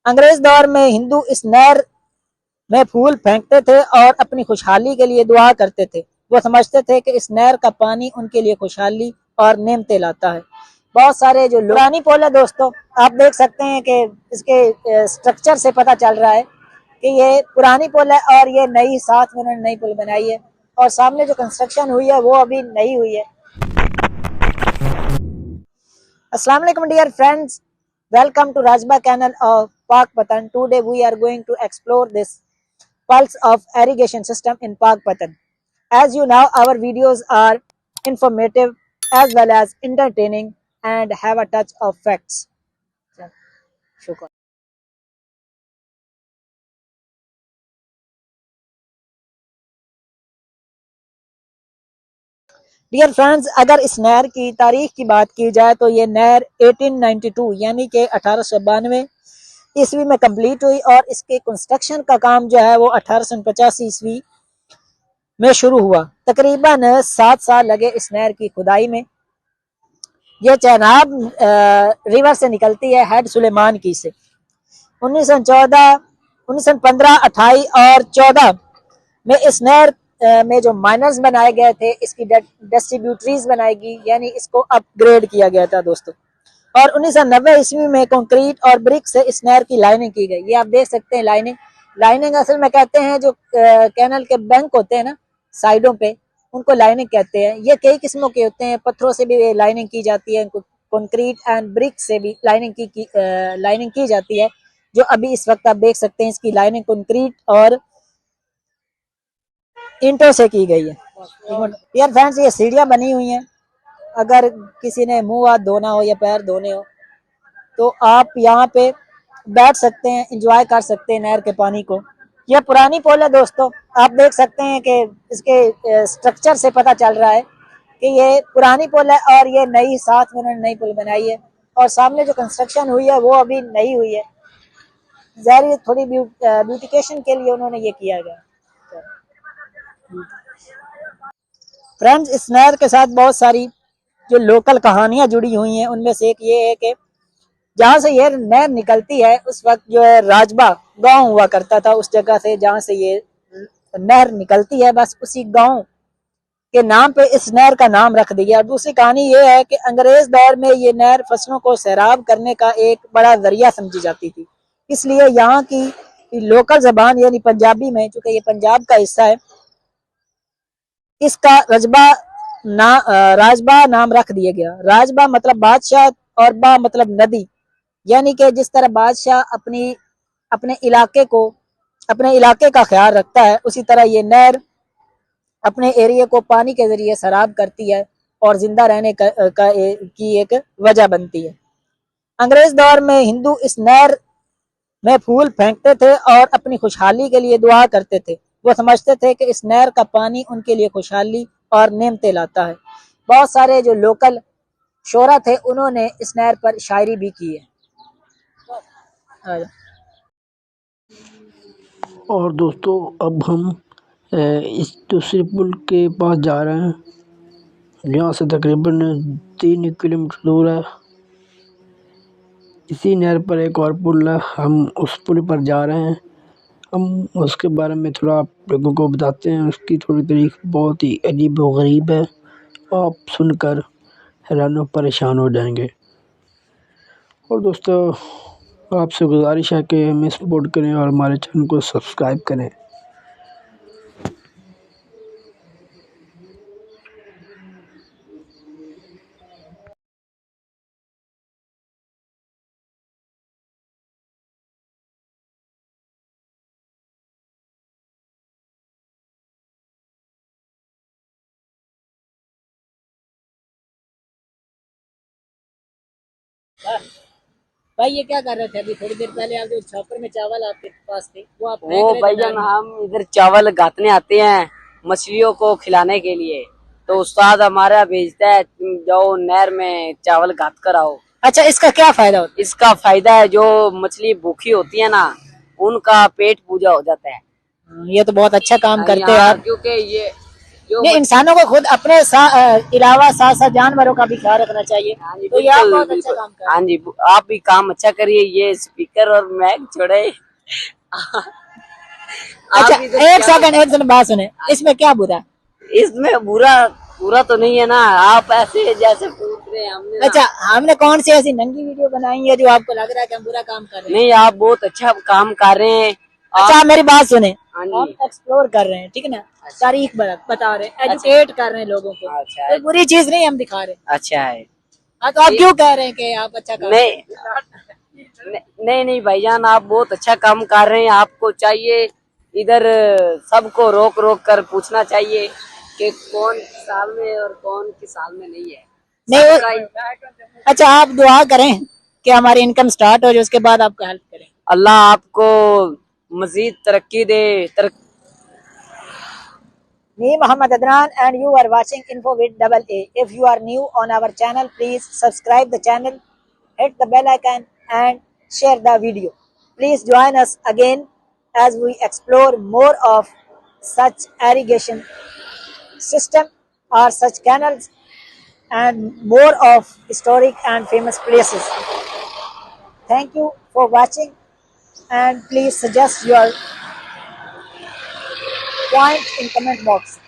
अंग्रेज दौर में हिंदू इस नहर में फूल फेंकते थे और अपनी खुशहाली के लिए दुआ करते थे। वो समझते थे कि इस नहर का पानी उनके लिए खुशहाली और नेमतें लाता है। बहुत सारे जो पुरानी पुल है दोस्तों, आप देख सकते हैं कि इसके स्ट्रक्चर से पता चल रहा है कि ये पुरानी पुल है और ये नई साथ में उन्होंने नई पुल बनाई है और सामने जो कंस्ट्रक्शन हुई है वो अभी नई हुई है। अस्सलाम वालेकुम dear friends, welcome to Rajba Canal of Pakpatan. Today we are going to explore this pulse of irrigation system in Pakpatan. As you know, our videos are informative as well as entertaining and have a touch of facts. Shukran. Dear friends, अगर इस नहर की तारीख की बात की जाए तो ये नहर 1892 यानी कि 1892 ईस्वी में कंप्लीट हुई और इसके कंस्ट्रक्शन का काम जो है वो 1885 ईस्वी में शुरू हुआ। तकरीबन 7 साल लगे इस नहर की खुदाई में। यह चेनाब रिवर से निकलती है हेड सुलेमान की से। 1914, 1915, 28 और 14 में इस नहर में जो माइनर्स बनाए गए थे, इसकी डिस्ट्रीब्यूटरीज बनाई गई, यानी इसको अपग्रेड किया गया था दोस्तों। और 1990 ईस्वी में कंक्रीट और ब्रिक से इस नहर की लाइनिंग की गई। ये आप देख सकते हैं लाइनिंग असल में कहते हैं जो कैनल के बैंक होते हैं ना साइडों पे, उनको लाइनिंग कहते हैं। ये कई किस्मों के होते हैं, पत्थरों से भी लाइनिंग की जाती है, कंक्रीट एंड ब्रिक से भी लाइनिंग की जाती है। जो अभी इस वक्त आप देख सकते हैं इसकी लाइनिंग कंक्रीट और ईंटों से की गई है। यार फ्रेंड्स, ये सीढ़ियां बनी हुई हैं। अगर किसी ने मुंह हाथ धोना हो या पैर धोने हो तो आप यहाँ पे बैठ सकते हैं, एंजॉय कर सकते हैं नहर के पानी को। यह पुरानी पुल है दोस्तों, आप देख सकते हैं कि इसके स्ट्रक्चर से पता चल रहा है कि ये पुरानी पुल है और ये नई साथ में उन्होंने नई पुल बनाई है और सामने जो कंस्ट्रक्शन हुई है वो अभी नई हुई है। ज़ाहिर थोड़ी ब्यूटिफिकेशन के लिए उन्होंने ये किया गया। फ्रेंड्स, इस नहर के साथ बहुत सारी जो लोकल कहानियां जुड़ी हुई हैं, उनमें से एक ये है कि जहाँ से ये नहर निकलती है उस वक्त जो है राजबा गांव हुआ करता था। उस जगह से जहाँ से ये नहर निकलती है, बस उसी गांव के नाम पे इस नहर का नाम रख दिया। और दूसरी कहानी ये है कि अंग्रेज दौर में ये नहर फसलों को सैराब करने का एक बड़ा जरिया समझी जाती थी, इसलिए यहाँ की लोकल जबान यानी पंजाबी में, चूंकि ये पंजाब का हिस्सा है, इसका राजबा नाम रख दिया गया। राजबा मतलब बादशाह और बा मतलब नदी, यानी कि जिस तरह बादशाह अपने इलाके का ख्याल रखता है, उसी तरह ये नहर अपने एरिया को पानी के जरिए सैराब करती है और जिंदा रहने की एक वजह बनती है। अंग्रेज दौर में हिंदू इस नहर में फूल फेंकते थे और अपनी खुशहाली के लिए दुआ करते थे। वो समझते थे कि इस नहर का पानी उनके लिए खुशहाली और नेमतें लाता है। बहुत सारे जो लोकल शोरा थे उन्होंने इस नहर पर शायरी भी की है। और दोस्तों, अब हम इस दूसरे पुल के पास जा रहे हैं। यहाँ से तकरीबन 3 किलोमीटर दूर है। इसी नहर पर एक और पुल है, हम उस पुल पर जा रहे हैं। हम उसके बारे में थोड़ा आप लोगों को बताते हैं। उसकी थोड़ी तारीख बहुत ही अजीब व गरीब है, आप सुनकर हैरान व परेशान हो जाएंगे। और दोस्तों, आपसे गुजारिश है कि हमें सपोर्ट करें और हमारे चैनल को सब्सक्राइब करें। भाई ये क्या कर रहे थे? अभी थोड़ी देर पहले आप जो छापर में चावल आपके पास थे वो आप वो भाईजान, हम इधर चावल गातने आते हैं मछलियों को खिलाने के लिए, तो उस्ताद हमारा भेजता है जाओ नहर में चावल गात कर आओ। अच्छा, इसका क्या फायदा होता है? इसका फायदा है जो मछली भूखी होती है ना, उनका पेट पूजा हो जाता है। ये तो बहुत अच्छा काम करते हैं आप। क्योंकि ये इंसानों को खुद अपने अलावा साथ साथ जानवरों का भी ख्याल रखना चाहिए। हाँ जी, तो ये आप बिल्कुल, बहुत अच्छा बिल्कुल। काम कर रहे हाँ हैं। जी, आप भी काम अच्छा करिए, ये स्पीकर और मैक छोड़े। अच्छा, आप इधर एक क्या सेकंड बात सुने, इसमें क्या बुरा? इसमें बुरा बुरा तो नहीं है ना, आप ऐसे जैसे पूछ रहे हैं हमने ना। अच्छा, हमने कौन सी ऐसी नंगी वीडियो बनाई है जो आपको लग रहा है कि हम बुरा काम कर रहे हैं? नहीं, आप बहुत अच्छा काम कर रहे हैं। अच्छा, आप मेरी बात सुने, हाँ हम जी। एक्सप्लोर कर रहे हैं, ठीक है ना, अच्छा। तारीख बता रहे हैं, एजुकेट कर रहे हैं लोगों को, अच्छा कोई बुरी चीज नहीं हम दिखा रहे। अच्छा है। हाँ, तो आप क्यों कह रहे हैं कि आप अच्छा काम नहीं नहीं नहीं भाईजान, आप बहुत अच्छा काम कर रहे हैं। आपको चाहिए इधर सबको रोक रोक कर पूछना चाहिए कि कौन किस साल में और कौन किस साल में नहीं है। नहीं सबका अच्छा, आप दुआ करें कि हमारी इनकम स्टार्ट हो जाए, उसके बाद आपको हेल्प करें। अल्लाह आपको मजीद तरक्की दे। Me, Muhammad Adnan, and you are watching Info with Double A. If you are new on our channel, please subscribe the channel, hit the bell icon, and share the video. Please join us again as we explore more of such irrigation system or such canals and more of historic and famous places. Thank you for watching, and please suggest your point in comment box.